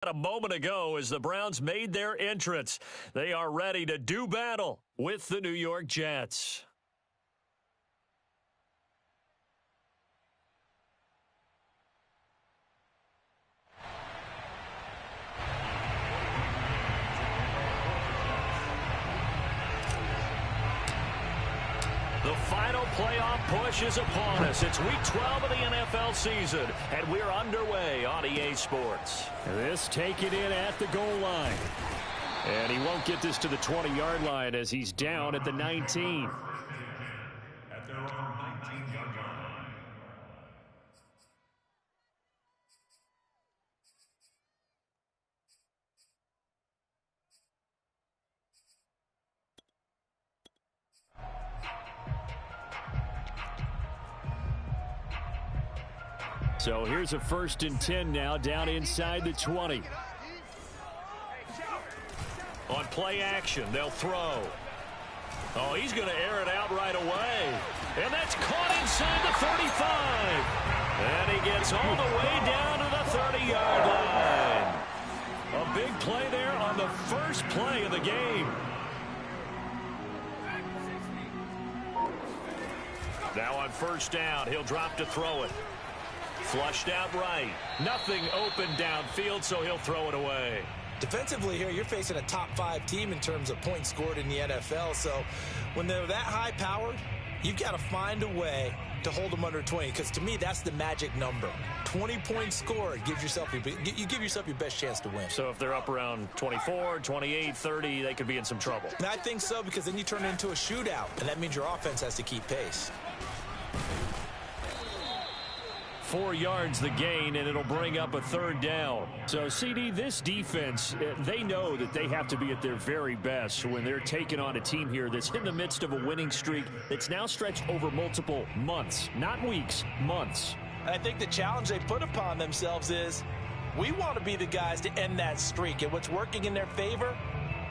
A moment ago as the Browns made their entrance. They are ready to do battle with the New York Jets. The final playoff push is upon us. It's week 12 of the NFL season, and we're underway on EA Sports. This taken in at the goal line. And he won't get this to the 20-yard line as he's down at the 19. At their own 19-yard line. So here's a 1st and 10 now down inside the 20. On play action, they'll throw. Oh, he's going to air it out right away. And that's caught inside the 35. And he gets all the way down to the 30-yard line. A big play there on the first play of the game. Now on 1st down, he'll drop to throw it. Flushed out right. Nothing open downfield, so he'll throw it away. Defensively here, you're facing a top 5 team in terms of points scored in the NFL. So when they're that high powered, you've got to find a way to hold them under 20. Because to me, that's the magic number. 20 points scored gives yourself you give yourself your best chance to win. So if they're up around 24, 28, 30, they could be in some trouble. And I think so, because then you turn it into a shootout, and that means your offense has to keep pace. 4 yards the gain, and it'll bring up a 3rd down. So, CD, this defense, they know that they have to be at their very best when they're taking on a team here that's in the midst of a winning streak that's now stretched over multiple months, not weeks, months. And I think the challenge they put upon themselves is we want to be the guys to end that streak. And what's working in their favor,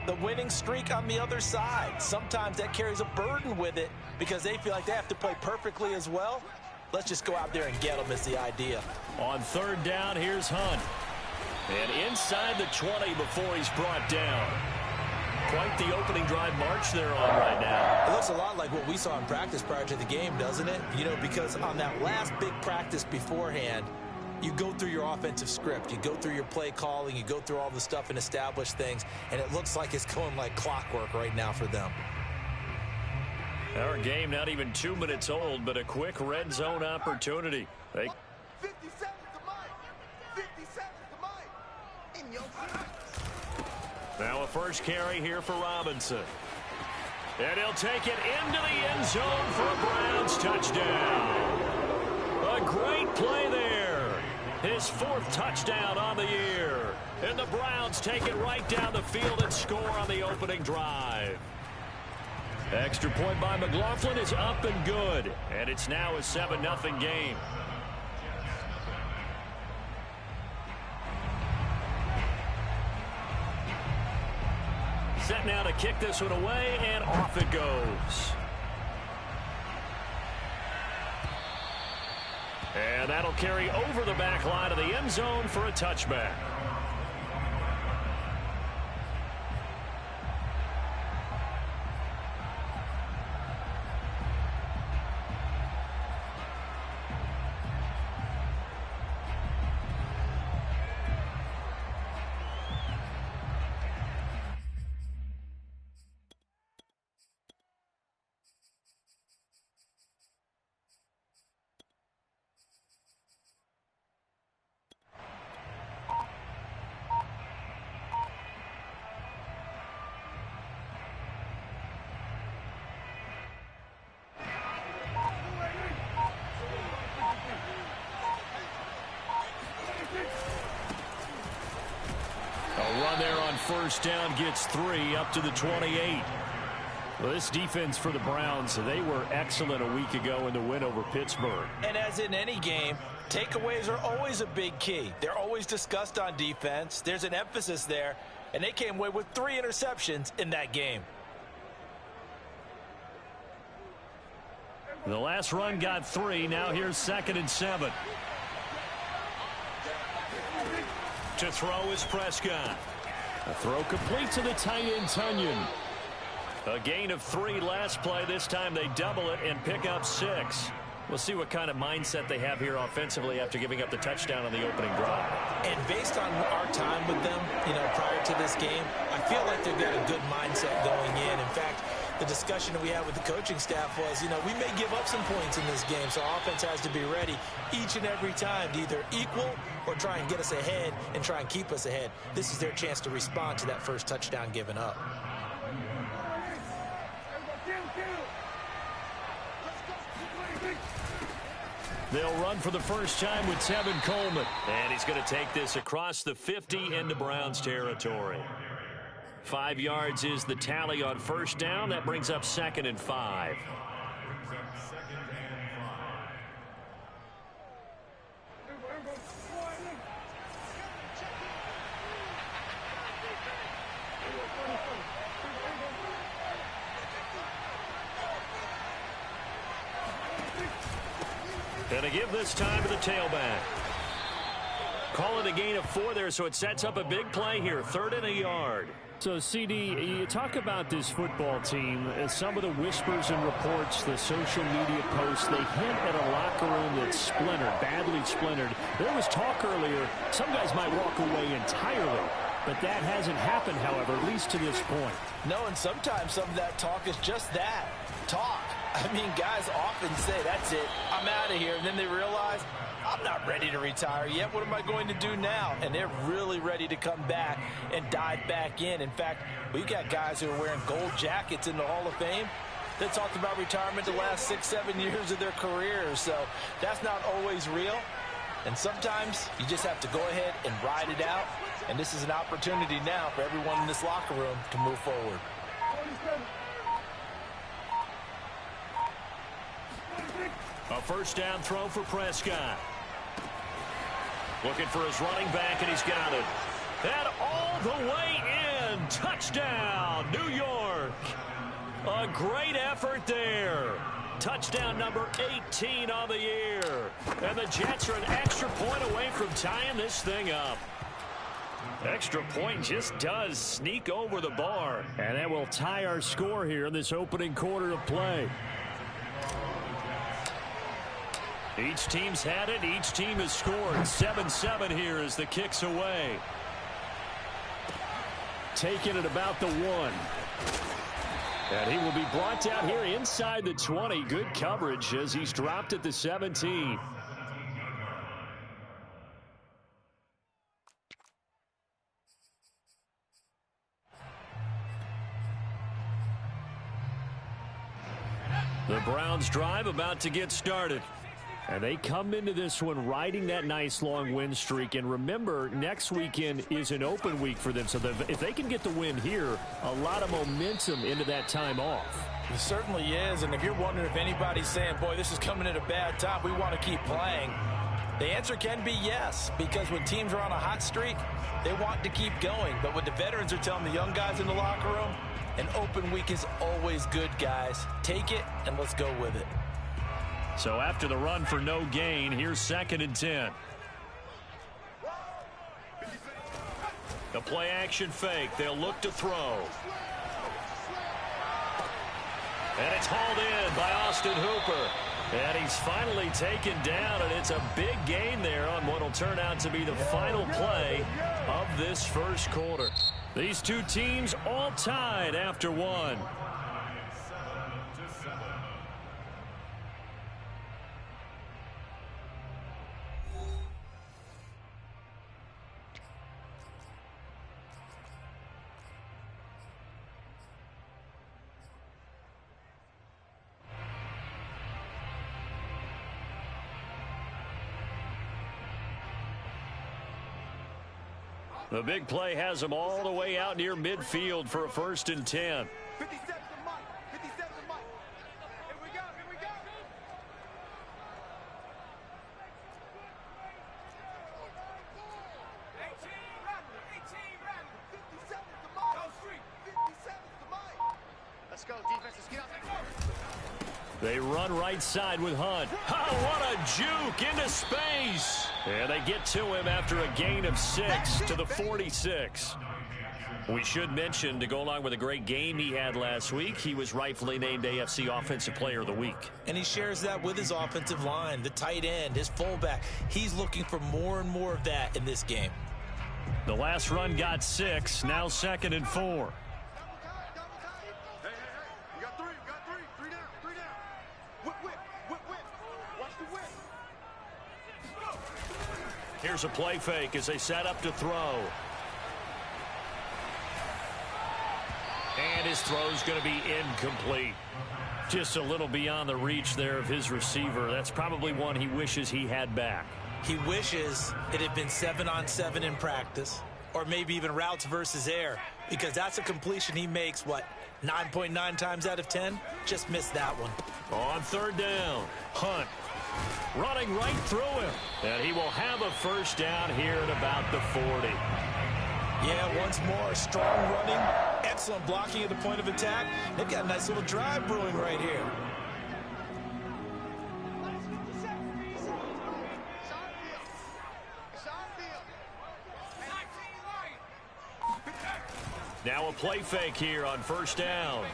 the winning streak on the other side. Sometimes that carries a burden with it because they feel like they have to play perfectly as well. Let's just go out there and get them is the idea. On 3rd down, here's Hunt. And inside the 20 before he's brought down. Quite the opening drive march they're on right now. It looks a lot like what we saw in practice prior to the game, doesn't it? You know, because on that last big practice beforehand, you go through your offensive script. You go through your play calling. You go through all the stuff and establish things. And it looks like it's going like clockwork right now for them. Our game not even 2 minutes old, but a quick red zone opportunity. 50 seconds to Mike. 50 seconds to Mike. In your face. Now a first carry here for Robinson. And he'll take it into the end zone for a Browns touchdown. A great play there. His 4th touchdown on the year. And the Browns take it right down the field and score on the opening drive. Extra point by McLaughlin is up and good. And it's now a 7-0 game. Set now to kick this one away, and off it goes. And that'll carry over the back line of the end zone for a touchback. Run there on 1st down gets 3 up to the 28. Well, this defense for the Browns, they were excellent a week ago in the win over Pittsburgh. And as in any game, takeaways are always a big key. They're always discussed on defense. There's an emphasis there, and they came away with 3 interceptions in that game. The last run got 3. Now here's 2nd and 7. To throw is Prescott. A throw complete to the tight end, Tunyon. A gain of 3 last play. This time they double it and pick up 6. We'll see what kind of mindset they have here offensively after giving up the touchdown on the opening drive. And based on our time with them, prior to this game, I feel like they've got a good mindset going in. In fact, the discussion that we had with the coaching staff was, we may give up some points in this game, so our offense has to be ready each and every time to either equal or try and get us ahead and try and keep us ahead. This is their chance to respond to that first touchdown given up. They'll run for the first time with Tevin Coleman. And he's going to take this across the 50 into Browns territory. 5 yards is the tally on first down. That brings up 2nd and 5. And to give this time to the tailback. Call it a gain of 4 there, so it sets up a big play here. 3rd and a yard. So, CD, you talk about this football team, some of the whispers and reports, the social media posts, they hint at a locker room that's splintered, badly splintered. There was talk earlier, some guys might walk away entirely, but that hasn't happened, however, at least to this point. No, and sometimes some of that talk is just that, talk. I mean, guys often say, that's it, I'm out of here, and then they realize, I'm not ready to retire yet. What am I going to do now? And they're really ready to come back and dive back in. In fact, we've got guys who are wearing gold jackets in the Hall of Fame that talked about retirement the last 6-7 years of their careers. So that's not always real. And sometimes you just have to go ahead and ride it out. And this is an opportunity now for everyone in this locker room to move forward. A first down throw for Prescott. Looking for his running back, and he's got it. And all the way in. Touchdown, New York. A great effort there. Touchdown number 18 on the year. And the Jets are an extra point away from tying this thing up. Extra point just does sneak over the bar. And that will tie our score here in this opening quarter of play. Each team's had it. Each team has scored. 7-7 here as the kick's away. Taking it about the 1. And he will be brought down here inside the 20. Good coverage as he's dropped at the 17. The Browns drive about to get started. And they come into this one riding that nice long win streak. And remember, next weekend is an open week for them. So if they can get the win here, a lot of momentum into that time off. It certainly is. And if you're wondering if anybody's saying, boy, this is coming at a bad time, we want to keep playing, the answer can be yes. Because when teams are on a hot streak, they want to keep going. But what the veterans are telling the young guys in the locker room, an open week is always good, guys. Take it and let's go with it. So after the run for no gain, here's 2nd and 10. The play action fake. They'll look to throw. And it's hauled in by Austin Hooper. And he's finally taken down, and it's a big gain there on what will turn out to be the final play of this first quarter. These two teams all tied after 1. The big play has them all the way out near midfield for a 1st and 10. 57 to Mike. 57 to Mike. Here we go. Here we go. 18 run. 57 to Mike. Go street. 57 to Mike. Let's go. Defense, let's get out there. They run right side with Hunt. Oh, what a juke into space. And they get to him after a gain of 6 to the 46. We should mention, to go along with a great game he had last week, he was rightfully named AFC Offensive Player of the Week. And he shares that with his offensive line, the tight end, his fullback. He's looking for more and more of that in this game. The last run got 6, now 2nd and 4. Hey, you got three. Three down. Whip. Watch the whip. Here's a play fake as they set up to throw. And his throw's going to be incomplete. Just a little beyond the reach there of his receiver. That's probably one he wishes he had back. He wishes it had been 7-on-7 in practice, or maybe even routes versus air, because that's a completion he makes, 9.9 times out of 10? Just missed that one. On 3rd down, Hunt running right through him. And he will have a first down here at about the 40. Yeah, once more, strong running, excellent blocking at the point of attack. They've got a nice little drive brewing right here. Now a play fake here on 1st down.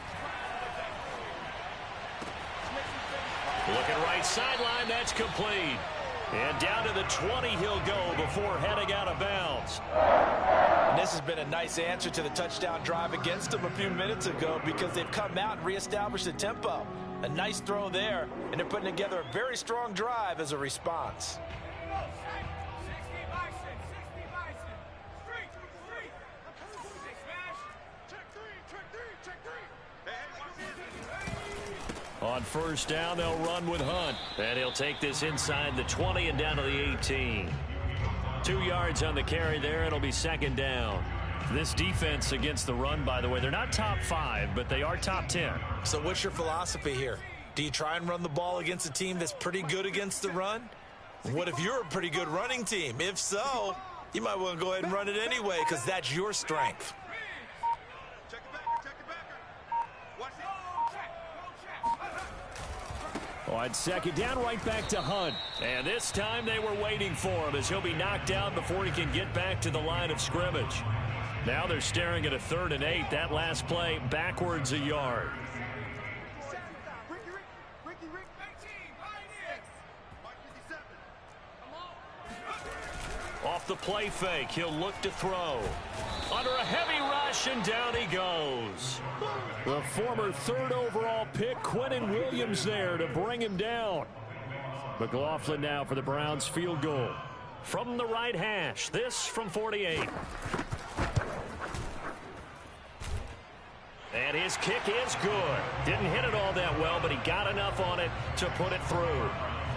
Looking right sideline, that's complete. And down to the 20 he'll go before heading out of bounds. And this has been a nice answer to the touchdown drive against them a few minutes ago, because they've come out and reestablished the tempo. A nice throw there, and they're putting together a very strong drive as a response. On 1st down, they'll run with Hunt. And he'll take this inside the 20 and down to the 18. 2 yards on the carry there. It'll be 2nd down. This defense against the run, by the way, they're not top 5, but they are top 10. So what's your philosophy here? Do you try and run the ball against a team that's pretty good against the run? What if you're a pretty good running team? If so, you might want to go ahead and run it anyway, because that's your strength. On 2nd down, right back to Hunt. And this time they were waiting for him, as he'll be knocked out before he can get back to the line of scrimmage. Now they're staring at a 3rd and 8. That last play backwards a yard. Off the play fake, he'll look to throw. Under a heavy rush, and down he goes. The former 3rd overall pick, Quentin Williams, there to bring him down. McLaughlin now for the Browns field goal. From the right hash, this from 48. And his kick is good. Didn't hit it all that well, but he got enough on it to put it through.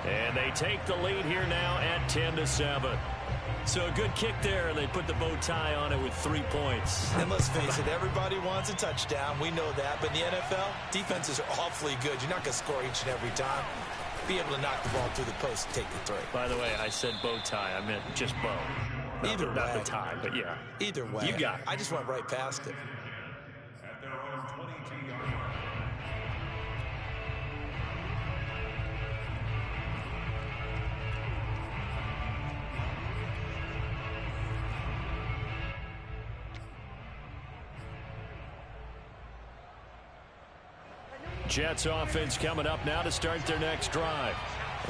And they take the lead here now at 10-7. So a good kick there, and they put the bow tie on it with 3 points. And let's face it, everybody wants a touchdown. We know that. But in the NFL, defenses are awfully good. You're not going to score each and every time. Be able to knock the ball through the post and take the 3. By the way, I said bow tie. I meant just bow. Either way. Not the tie, but yeah. Either way. You got it. I just went right past it. At their own 22-yard line. Jets offense coming up now to start their next drive.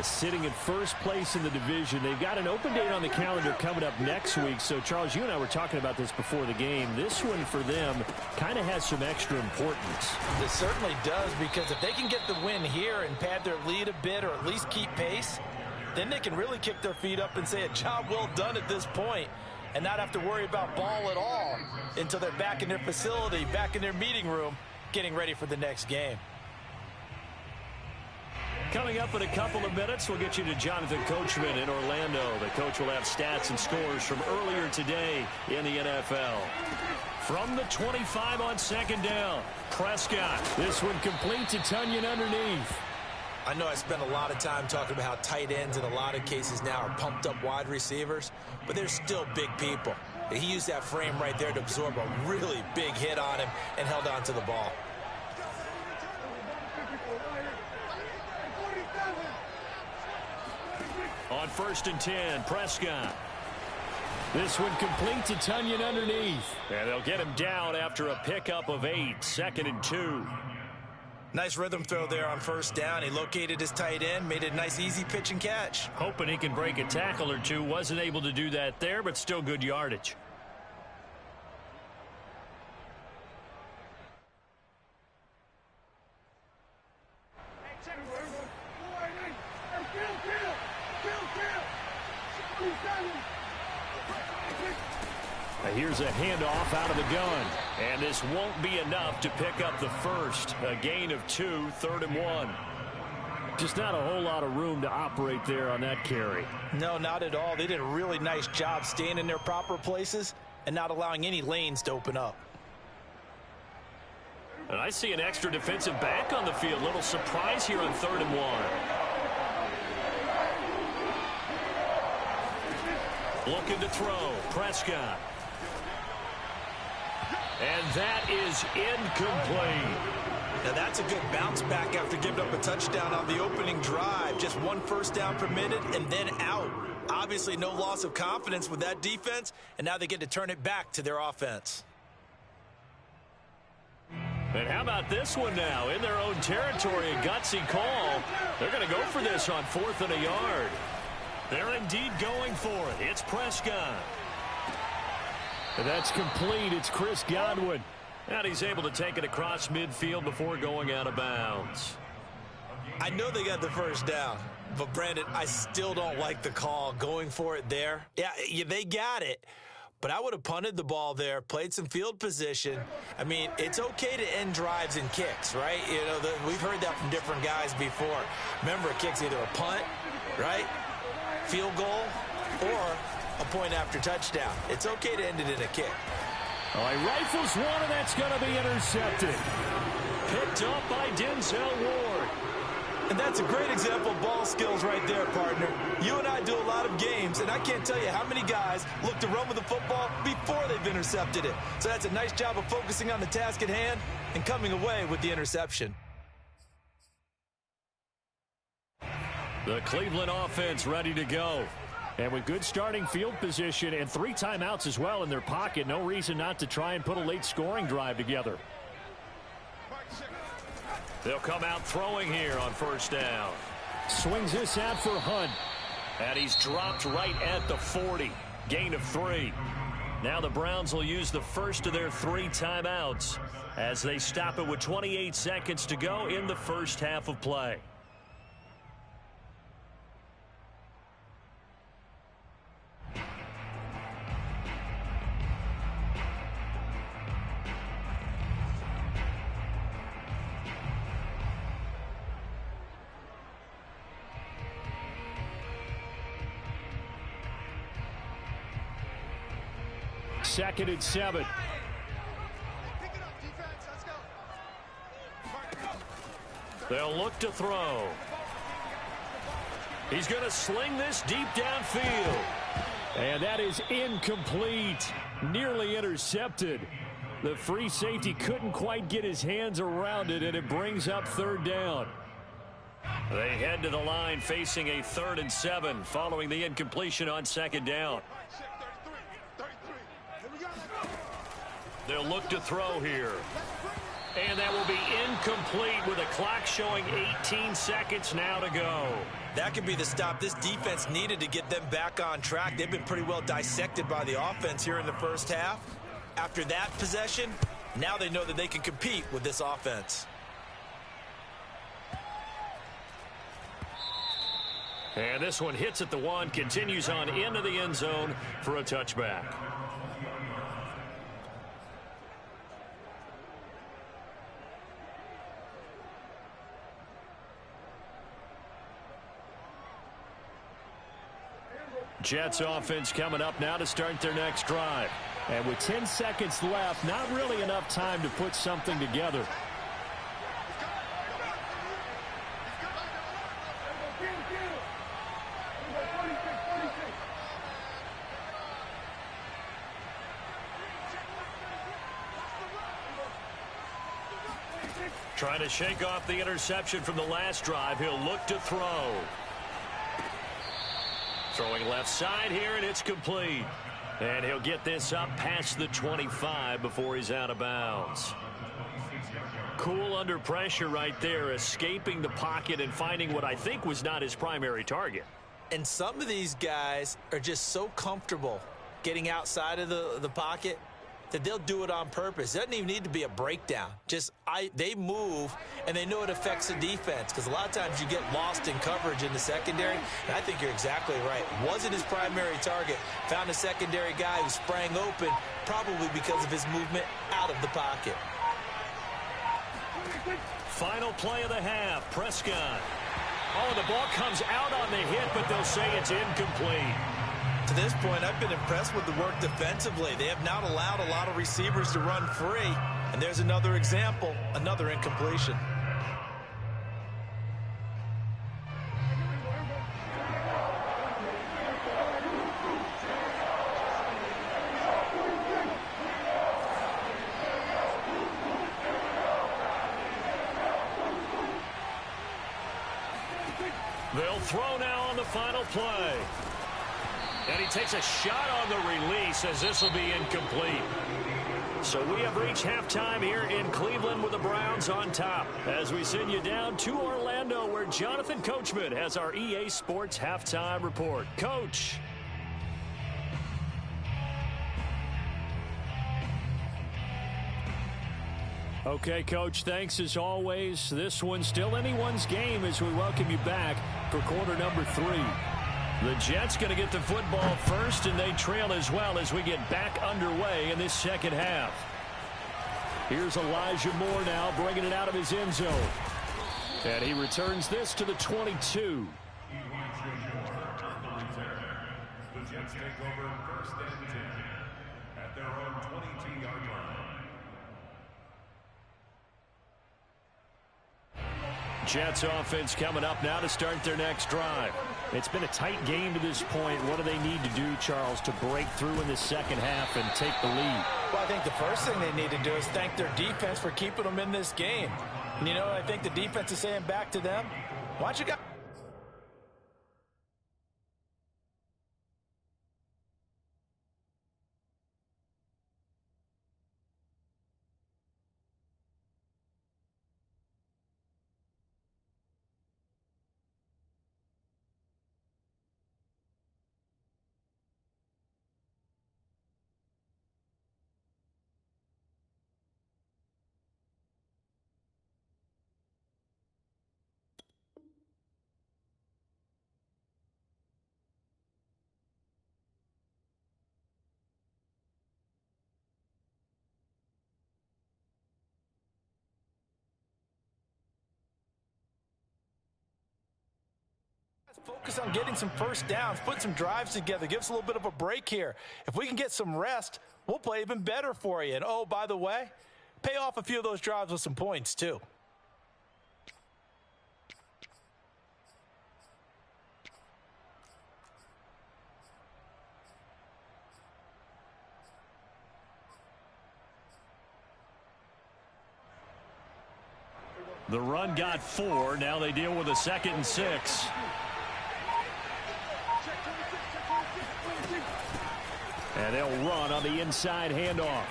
Sitting in first place in the division. They've got an open date on the calendar coming up next week. So, Charles, you and I were talking about this before the game. This one for them kind of has some extra importance. It certainly does, because if they can get the win here and pad their lead a bit, or at least keep pace, then they can really kick their feet up and say a job well done at this point, and not have to worry about ball at all until they're back in their facility, back in their meeting room, getting ready for the next game. Coming up in a couple of minutes, we'll get you to Jonathan Coachman in Orlando. The coach will have stats and scores from earlier today in the NFL. From the 25 on 2nd down, Prescott. This one complete to Tunyon underneath. I know I spent a lot of time talking about how tight ends in a lot of cases now are pumped up wide receivers, but they're still big people. He used that frame right there to absorb a really big hit on him and held on to the ball. On 1st and 10, Prescott. This one completes a Tunyon underneath. And they'll get him down after a pickup of 8, 2nd and 2. Nice rhythm throw there on 1st down. He located his tight end, made it a nice, easy pitch and catch. Hoping he can break a tackle or two. Wasn't able to do that there, but still good yardage. Here's a handoff out of the gun. And this won't be enough to pick up the first. A gain of 2, 3rd and 1. Just not a whole lot of room to operate there on that carry. No, not at all. They did a really nice job staying in their proper places and not allowing any lanes to open up. And I see an extra defensive back on the field. Little surprise here on 3rd and 1. Looking to throw. Prescott. And that is incomplete. Now that's a good bounce back after giving up a touchdown on the opening drive. Just 1 first down permitted and then out. Obviously no loss of confidence with that defense, and now they get to turn it back to their offense. And how about this one now? In their own territory, a gutsy call. They're going to go for this on 4th and a yard. They're indeed going for it. It's Prescott. And that's complete. It's Chris Godwin. And he's able to take it across midfield before going out of bounds. I know they got the first down, but Brandon, I still don't like the call going for it there. Yeah, they got it, but I would have punted the ball there, played some field position. I mean, it's okay to end drives and kicks, right? You know, we've heard that from different guys before. Remember, a kick's either a punt, right, field goal, or a point after touchdown. It's okay to end it in a kick. All right, rifles one, and that's going to be intercepted. Picked up by Denzel Ward. And that's a great example of ball skills right there, partner. You and I do a lot of games, and I can't tell you how many guys look to run with the football before they've intercepted it. So that's a nice job of focusing on the task at hand and coming away with the interception. The Cleveland offense ready to go. And with good starting field position and 3 timeouts as well in their pocket, no reason not to try and put a late scoring drive together. They'll come out throwing here on 1st down. Swings this out for Hunt. And he's dropped right at the 40. Gain of 3. Now the Browns will use the first of their 3 timeouts as they stop it with 28 seconds to go in the first half of play. Second and 7. They'll look to throw. He's going to sling this deep downfield. And that is incomplete. Nearly intercepted. The free safety couldn't quite get his hands around it, and it brings up 3rd down. They head to the line facing a 3rd and 7 following the incompletion on 2nd down. They'll look to throw here. And that will be incomplete with a clock showing 18 seconds now to go. That could be the stop this defense needed to get them back on track. They've been pretty well dissected by the offense here in the first half. After that possession, now they know that they can compete with this offense. And this one hits at the 1, continues on into the end zone for a touchback. Jets offense coming up now to start their next drive. And with 10 seconds left, not really enough time to put something together. Trying to shake off the interception from the last drive. He'll look to throw. Throwing left side here, and it's complete. And he'll get this up past the 25 before he's out of bounds. Cool under pressure right there, escaping the pocket and finding what I think was not his primary target. And some of these guys are just so comfortable getting outside of the pocket that they'll do it on purpose. It doesn't even need to be a breakdown. They move, and they know it affects the defense, because a lot of times you get lost in coverage in the secondary, and I think you're exactly right. Wasn't his primary target. Found a secondary guy who sprang open, probably because of his movement out of the pocket. Final play of the half, Prescott. Oh, the ball comes out on the hit, but they'll say it's incomplete. To this point, I've been impressed with the work defensively. They have not allowed a lot of receivers to run free. And there's another example, another incompletion. They'll throw now on the final play. And he takes a shot on the release as this will be incomplete. So we have reached halftime here in Cleveland with the Browns on top. As we send you down to Orlando, where Jonathan Coachman has our EA Sports halftime report. Coach. Okay, Coach, thanks as always. This one's still anyone's game as we welcome you back for quarter number 3. The Jets going to get the football first, and they trail as well as we get back underway in this second half. Here's Elijah Moore now bringing it out of his end zone. And he returns this to the 22. The Jets take over first and 10 at their own 22-yard line. Jets offense coming up now to start their next drive. It's been a tight game to this point. What do they need to do, Charles, to break through in the second half and take the lead? Well, I think the first thing they need to do is thank their defense for keeping them in this game. And you know, I think the defense is saying back to them, why don't you guys... Focus on getting some first downs, put some drives together, give us a little bit of a break here. If we can get some rest, we'll play even better for you. And, oh, by the way, pay off a few of those drives with some points, too. The run got 4. Now they deal with a 2nd and 6. And they'll run on the inside handoff.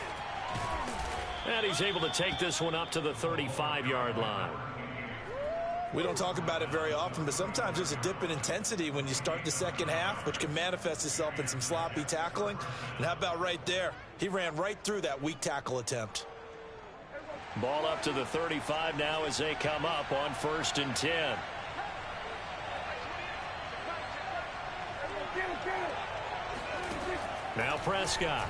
And he's able to take this one up to the 35-yard line. We don't talk about it very often, but sometimes there's a dip in intensity when you start the second half, which can manifest itself in some sloppy tackling. And how about right there? He ran right through that weak tackle attempt. Ball up to the 35 now as they come up on 1st and 10. Now Prescott.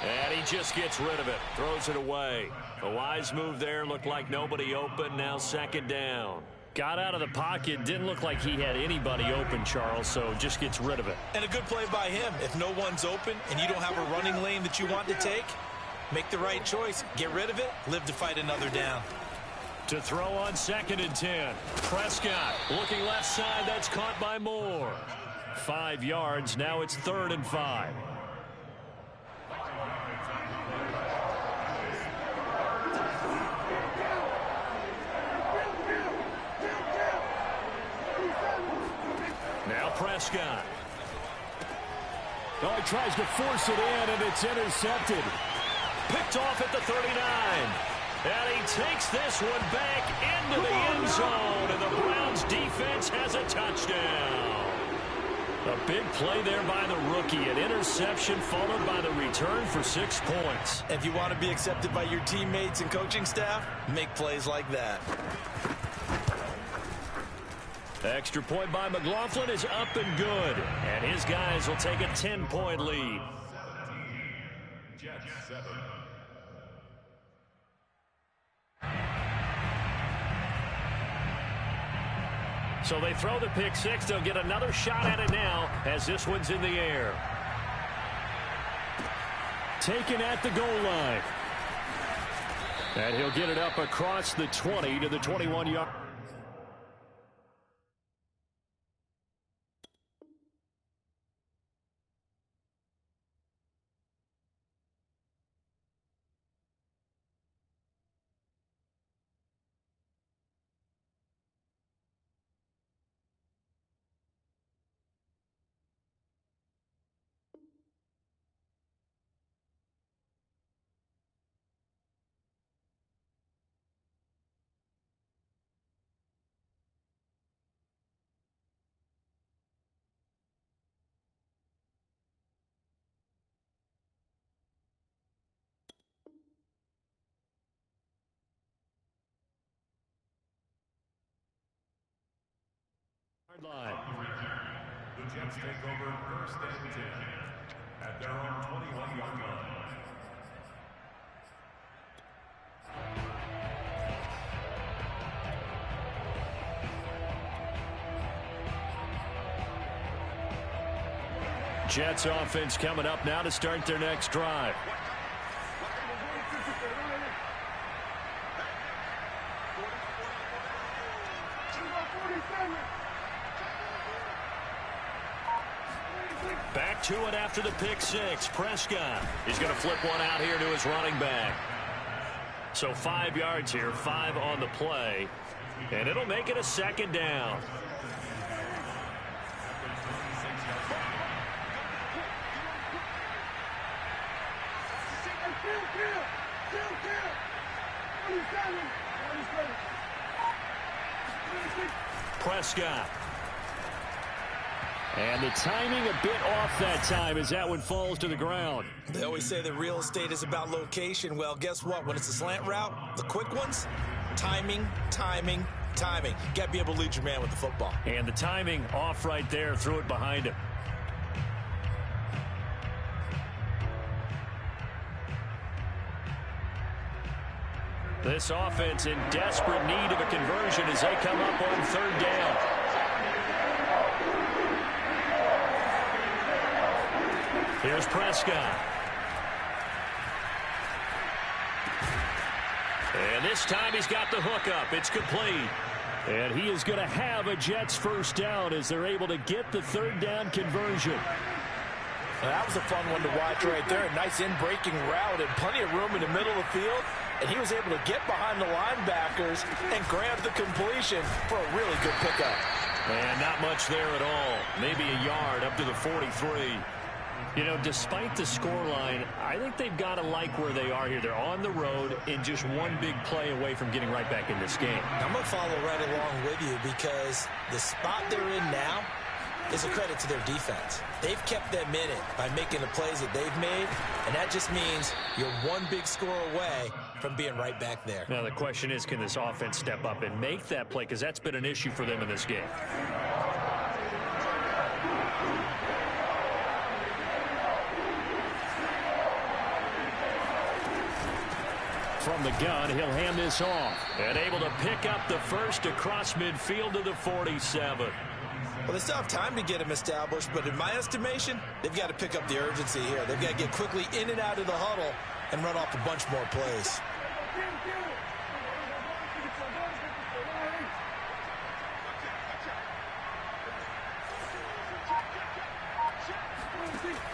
And he just gets rid of it. Throws it away. A wise move there. Looked like nobody open. Now 2nd down. Got out of the pocket. Didn't look like he had anybody open, Charles, so just gets rid of it. And a good play by him. If no one's open and you don't have a running lane that you want to take, make the right choice. Get rid of it. Live to fight another down. To throw on 2nd and 10. Prescott looking left side. That's caught by Moore. 5 yards. Now it's 3rd and 5. Prescott. Oh, he tries to force it in, and it's intercepted. Picked off at the 39. And he takes this one back into the end zone, and the Browns defense has a touchdown. A big play there by the rookie. An interception followed by the return for 6 points. If you want to be accepted by your teammates and coaching staff, make plays like that. Extra point by McLaughlin is up and good. And his guys will take a 10-point lead. Jets 7. So they throw the pick six. They'll get another shot at it now as this one's in the air. Taken at the goal line. And he'll get it up across the 20 to the 21-yard. Line. The Jets take over 1st and 10 at their own 21-yard line. Jets offense coming up now to start their next drive. Back to it after the pick six. Prescott. He's going to flip one out here to his running back. So 5 yards here, 5 on the play. And it'll make it a 2nd down. Prescott. And the timing a bit off that time as that one falls to the ground. They always say that real estate is about location. Well, guess what? When it's a slant route, the quick ones, timing, timing, timing. Got to be able to lead your man with the football. And the timing off right there, threw it behind him. This offense in desperate need of a conversion as they come up on 3rd down. Here's Prescott. And this time he's got the hook up. It's complete. And he is going to have a Jets 1st down as they're able to get the 3rd down conversion. Well, that was a fun one to watch right there. A nice in-breaking route and plenty of room in the middle of the field. And he was able to get behind the linebackers and grab the completion for a really good pickup. And not much there at all. Maybe a yard up to the 43. You know, despite the scoreline, I think they've got to like where they are here. They're on the road and just one big play away from getting right back in this game. I'm going to follow right along with you because the spot they're in now is a credit to their defense. They've kept them in it by making the plays that they've made, and that just means you're one big score away from being right back there. Now, the question is, can this offense step up and make that play? Because that's been an issue for them in this game. From the gun, he'll hand this off. And able to pick up the first across midfield to the 47. Well, they still have time to get him established, but in my estimation, they've got to pick up the urgency here. They've got to get quickly in and out of the huddle and run off a bunch more plays.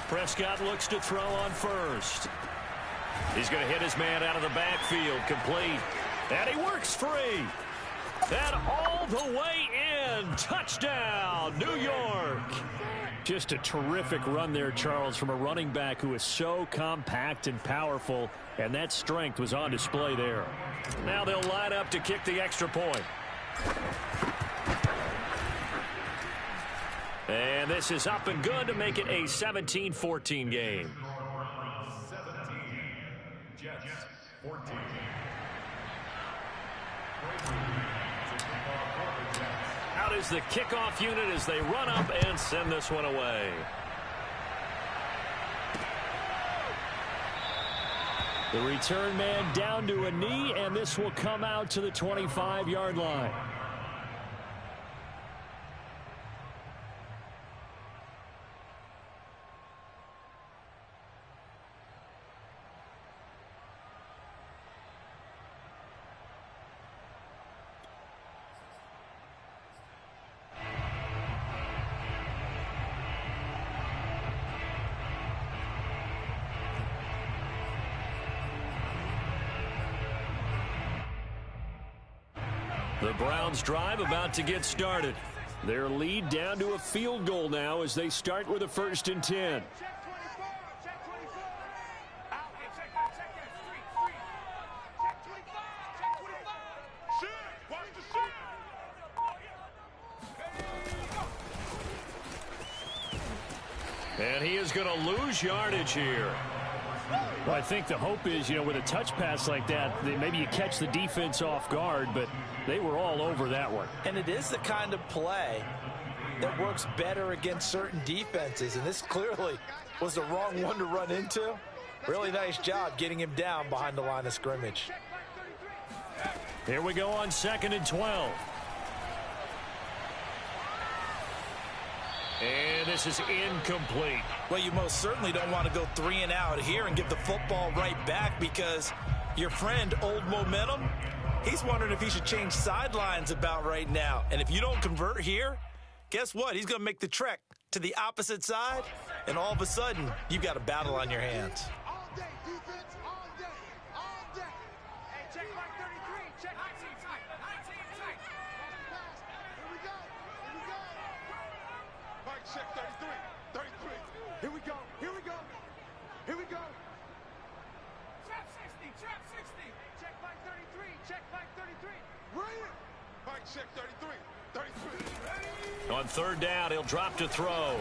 Prescott looks to throw on first. He's going to hit his man out of the backfield, complete. And he works free. And all the way in. Touchdown, New York. Just a terrific run there, Charles, from a running back who is so compact and powerful, and that strength was on display there. Now they'll line up to kick the extra point. And this is up and good to make it a 17-14 game. 17, Jets 14. Out is the kickoff unit as they run up and send this one away. The return man down to a knee, and this will come out to the 25-yard line. The Browns drive about to get started. Their lead down to a field goal now as they start with a 1st and 10. Check 24. Check 24. Out. Hey, check that street. Check 25. Check 25. Shoot. Watch the shoot. And he is going to lose yardage here. Well, I think the hope is, with a touch pass like that, maybe you catch the defense off guard, but they were all over that one. And it is the kind of play that works better against certain defenses, and this clearly was the wrong one to run into. Really nice job getting him down behind the line of scrimmage. Here we go on 2nd and 12. And this is incomplete. Well, you most certainly don't want to go 3 and out here and give the football right back, because your friend, Old Momentum, he's wondering if he should change sidelines about right now. And if you don't convert here, guess what? He's going to make the trek to the opposite side, and all of a sudden, you've got a battle on your hands. All day, defense. All day. All day. Hey, check mark 33. Check 19 tight. 19 tight. Here we go. Here we go. Mike, check 33. 33. Here we go. Here we go. Here we go. Trap 60. Trap 60. Check mark 33. Check mark 33. Right here. Mike, check 33. 33. On 3rd down, he'll drop to throw.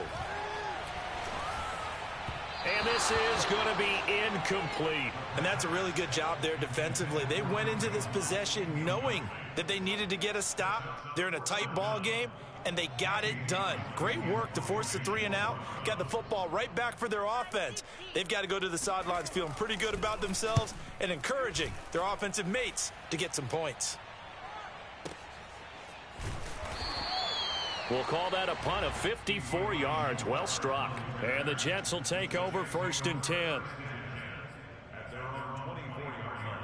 And this is going to be incomplete. And that's a really good job there defensively. They went into this possession knowing that they needed to get a stop. They're in a tight ball game, and they got it done. Great work to force the 3 and out. Got the football right back for their offense. They've got to go to the sidelines feeling pretty good about themselves and encouraging their offensive mates to get some points. We'll call that a punt of 54 yards. Well struck. And the Jets will take over 1st and 10. At their own 24-yard line.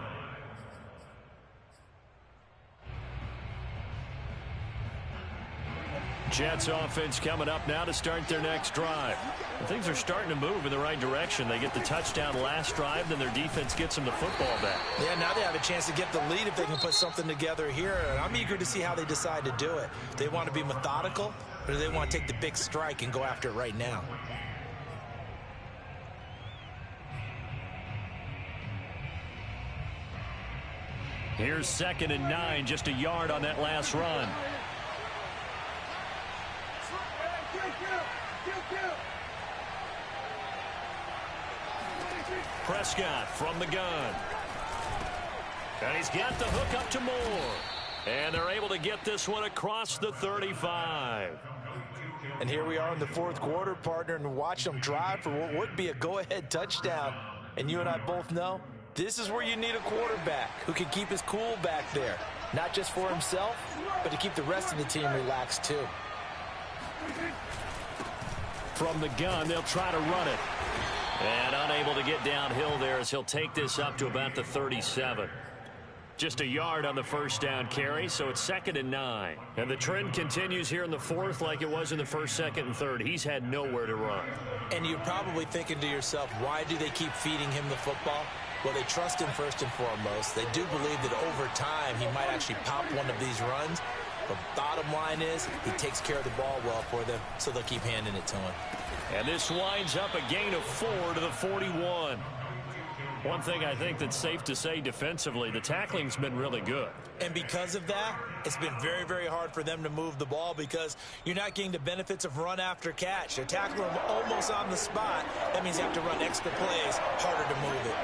Jets offense coming up now to start their next drive. And things are starting to move in the right direction. They get the touchdown last drive, then their defense gets them the football back. Yeah, now they have a chance to get the lead if they can put something together here. And I'm eager to see how they decide to do it. Do they want to be methodical, or do they want to take the big strike and go after it right now? Here's 2nd and 9, just a yard on that last run. Prescott from the gun. And he's got the hook up to Moore. And they're able to get this one across the 35. And here we are in the 4th quarter, partner, and watch them drive for what would be a go-ahead touchdown. And you and I both know this is where you need a quarterback who can keep his cool back there. Not just for himself, but to keep the rest of the team relaxed too. From the gun, they'll try to run it. And unable to get downhill there as he'll take this up to about the 37. Just a yard on the 1st down carry, so it's 2nd and 9. And the trend continues here in the 4th like it was in the 1st, 2nd, and 3rd. He's had nowhere to run. And you're probably thinking to yourself, why do they keep feeding him the football? Well, they trust him first and foremost. They do believe that over time he might actually pop one of these runs. But bottom line is he takes care of the ball well for them, so they'll keep handing it to him. And this winds up a gain of 4 to the 41. One thing I think that's safe to say defensively, the tackling's been really good. And because of that, it's been very, very hard for them to move the ball because you're not getting the benefits of run after catch. They're tackling them almost on the spot. That means you have to run extra plays, harder to move it.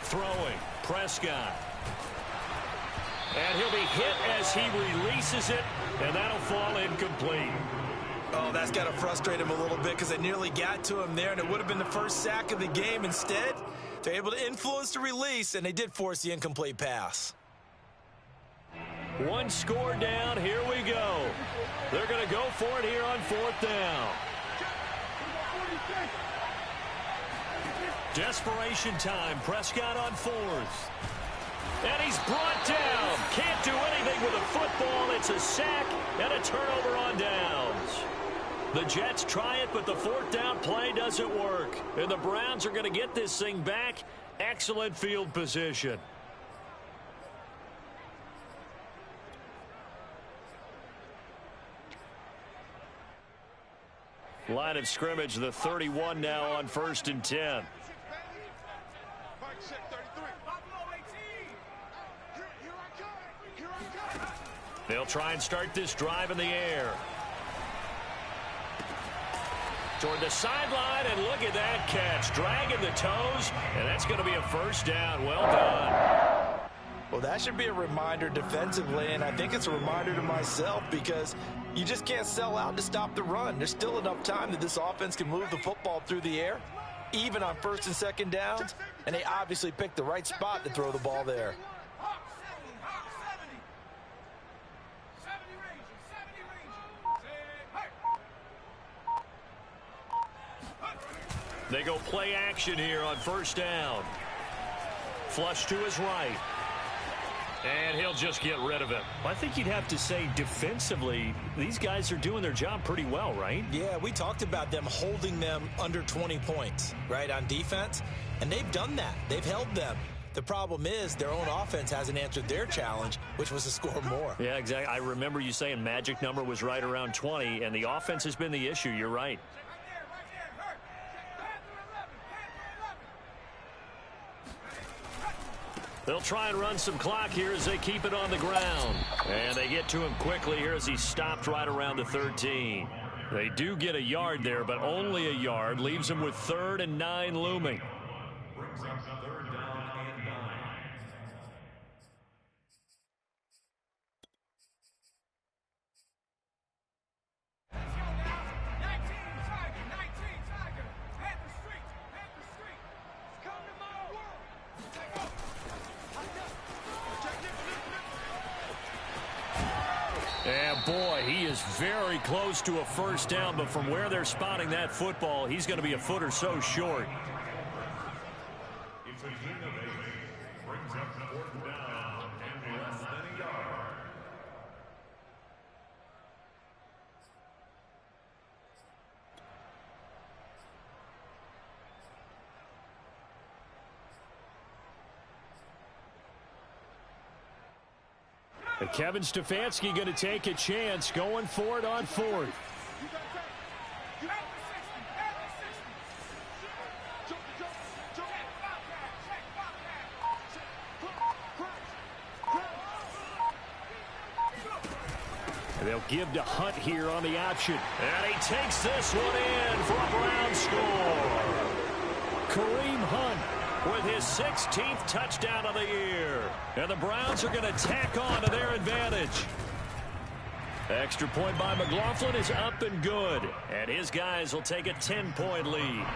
Throwing, Prescott. And he'll be hit as he releases it, and that'll fall incomplete. Oh, that's got to frustrate him a little bit because they nearly got to him there, and it would have been the first sack of the game. Instead, they're able to influence the release, and they did force the incomplete pass. One score down. Here we go. They're going to go for it here on 4th down. Desperation time. Prescott on 4th. And he's brought down. Can't do anything with a football. It's a sack and a turnover on downs. The Jets try it, but the 4th down play doesn't work. And the Browns are going to get this thing back. Excellent field position. Line of scrimmage, the 31 now on 1st and 10. They'll try and start this drive in the air. Toward the sideline, and look at that catch. Dragging the toes, and that's going to be a 1st down. Well done. Well, that should be a reminder defensively, and I think it's a reminder to myself because you just can't sell out to stop the run. There's still enough time that this offense can move the football through the air, even on 1st and 2nd downs, and they obviously picked the right spot to throw the ball there. They go play action here on 1st down. Flush to his right. And he'll just get rid of it. I think you'd have to say defensively, these guys are doing their job pretty well, right? Yeah, we talked about them holding them under 20 points, right, on defense. And they've done that. They've held them. The problem is their own offense hasn't answered their challenge, which was to score more. Yeah, exactly. I remember you saying magic number was right around 20, and the offense has been the issue. You're right. They'll try and run some clock here as they keep it on the ground. And they get to him quickly here as he stopped right around the 13. They do get a yard there, but only a yard. Leaves him with 3rd and 9 looming. Brings up 3rd down and 9. And boy, he is very close to a 1st down, but from where they're spotting that football, he's going to be a foot or so short. It's a gain of 8. Brings up 4th down and less than a yard. And Kevin Stefanski going to take a chance going for it on 4th. And they'll give to Hunt here on the option. And he takes this one in for a Brown score. Kareem Hunt with his 16th touchdown of the year. And the Browns are going to tack on to their advantage. Extra point by McLaughlin is up and good. And his guys will take a 10-point lead.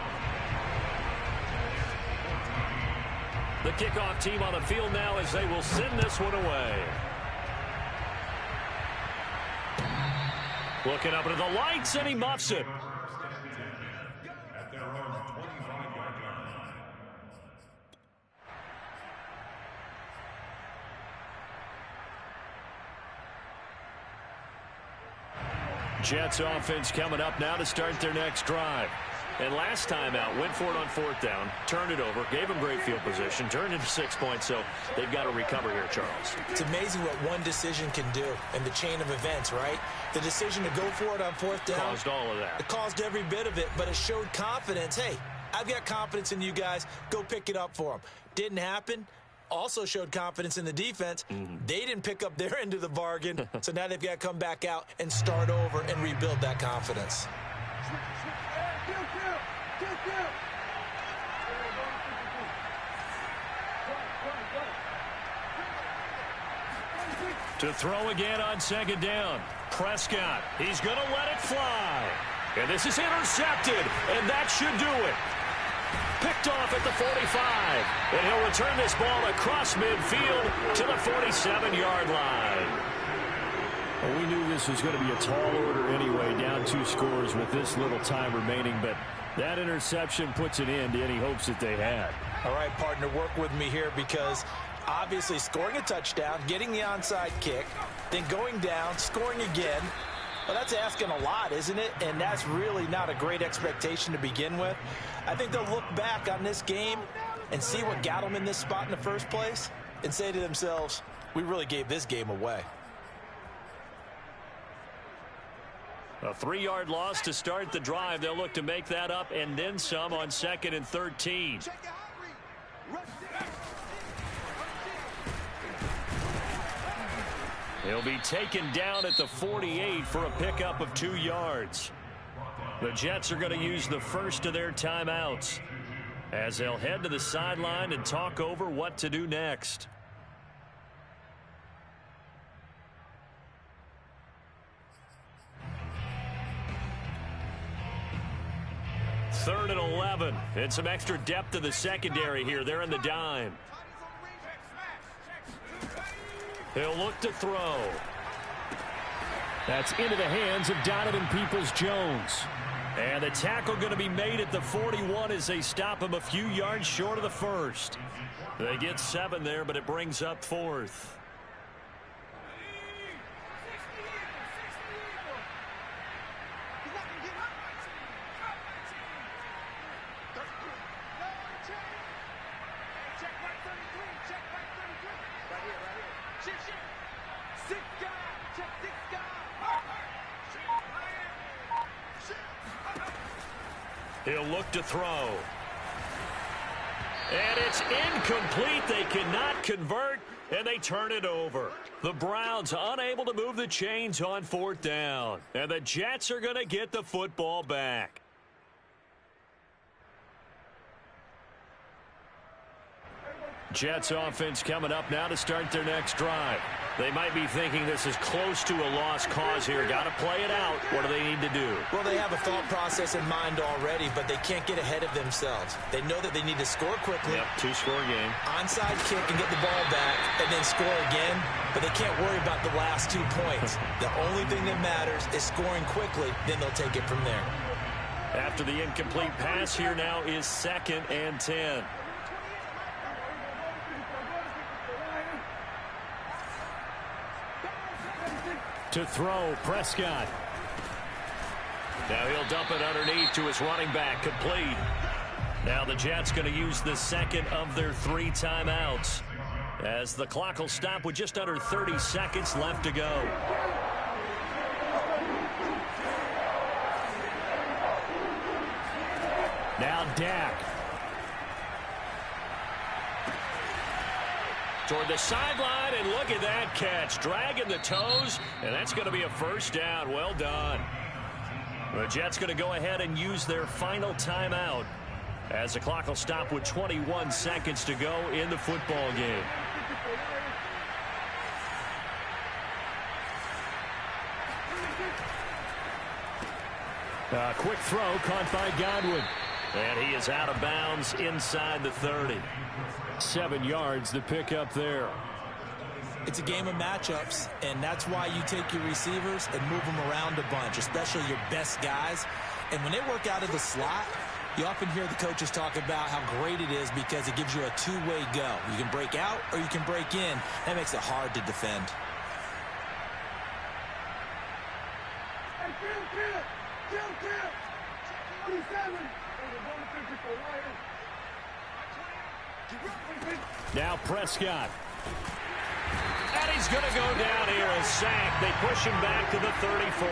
The kickoff team on the field now as they will send this one away. Looking up into the lights, and he muffs it. At their own 25-yard line. Jets offense coming up now to start their next drive. And last time out, went for it on 4th down, turned it over, gave them great field position, turned into 6 points, so they've got to recover here, Charles. It's amazing what one decision can do in the chain of events, right? The decision to go for it on 4th down. Caused all of that. It caused every bit of it, but it showed confidence. Hey, I've got confidence in you guys. Go pick it up for them. Didn't happen. Also showed confidence in the defense. They didn't pick up their end of the bargain, so now they've got to come back out and start over and rebuild that confidence. To throw again on 2nd down. Prescott, he's going to let it fly. And this is intercepted, and that should do it. Picked off at the 45, and he'll return this ball across midfield to the 47-yard line. Well, we knew this was going to be a tall order anyway, down 2 scores with this little time remaining, but that interception puts an end to any hopes that they had. All right, partner, work with me here because obviously scoring a touchdown, getting the onside kick, then going down, scoring again. Well, that's asking a lot, isn't it? And that's really not a great expectation to begin with. I think they'll look back on this game and see what got them in this spot in the first place and say to themselves, we really gave this game away. A 3-yard loss to start the drive. They'll look to make that up and then some on 2nd and 13. He'll be taken down at the 48 for a pickup of 2 yards. The Jets are going to use the first of their timeouts as they'll head to the sideline and talk over what to do next. Third and 11, and some extra depth to the secondary here. They're in the dime. He'll look to throw. That's into the hands of Donovan Peoples-Jones. And the tackle going to be made at the 41 as they stop him a few yards short of the first. They get 7 there, but it brings up 4th. He'll look to throw. And it's incomplete. They cannot convert, and they turn it over. The Browns unable to move the chains on 4th down. And the Jets are going to get the football back. Jets offense coming up now to start their next drive. They might be thinking this is close to a lost cause here. Got to play it out. What do they need to do? Well, they have a thought process in mind already, but they can't get ahead of themselves. They know that they need to score quickly. Yep, 2-score game. Onside kick and get the ball back and then score again, but they can't worry about the last 2 points. The only thing that matters is scoring quickly, then they'll take it from there. After the incomplete pass, here now is 2nd and 10. To throw, Prescott. Now he'll dump it underneath to his running back, complete. Now the Jets going to use the second of their 3 timeouts as the clock will stop with just under 30 seconds left to go. Now Dak. Toward the sideline, and look at that catch. Dragging the toes, and that's going to be a first down. Well done. The Jets going to go ahead and use their final timeout as the clock will stop with 21 seconds to go in the football game. A quick throw caught by Godwin. And he is out of bounds inside the 30. 7 yards to pick up there. It's a game of matchups, and that's why you take your receivers and move them around a bunch, especially your best guys. And when they work out of the slot, you often hear the coaches talk about how great it is because it gives you a 2-way go. You can break out or you can break in. That makes it hard to defend. Now Prescott. And he's going to go down here, a sack. They push him back to the 34.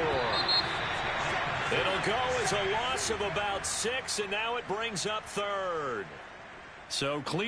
It'll go as a loss of about 6, and now it brings up third. So Cleveland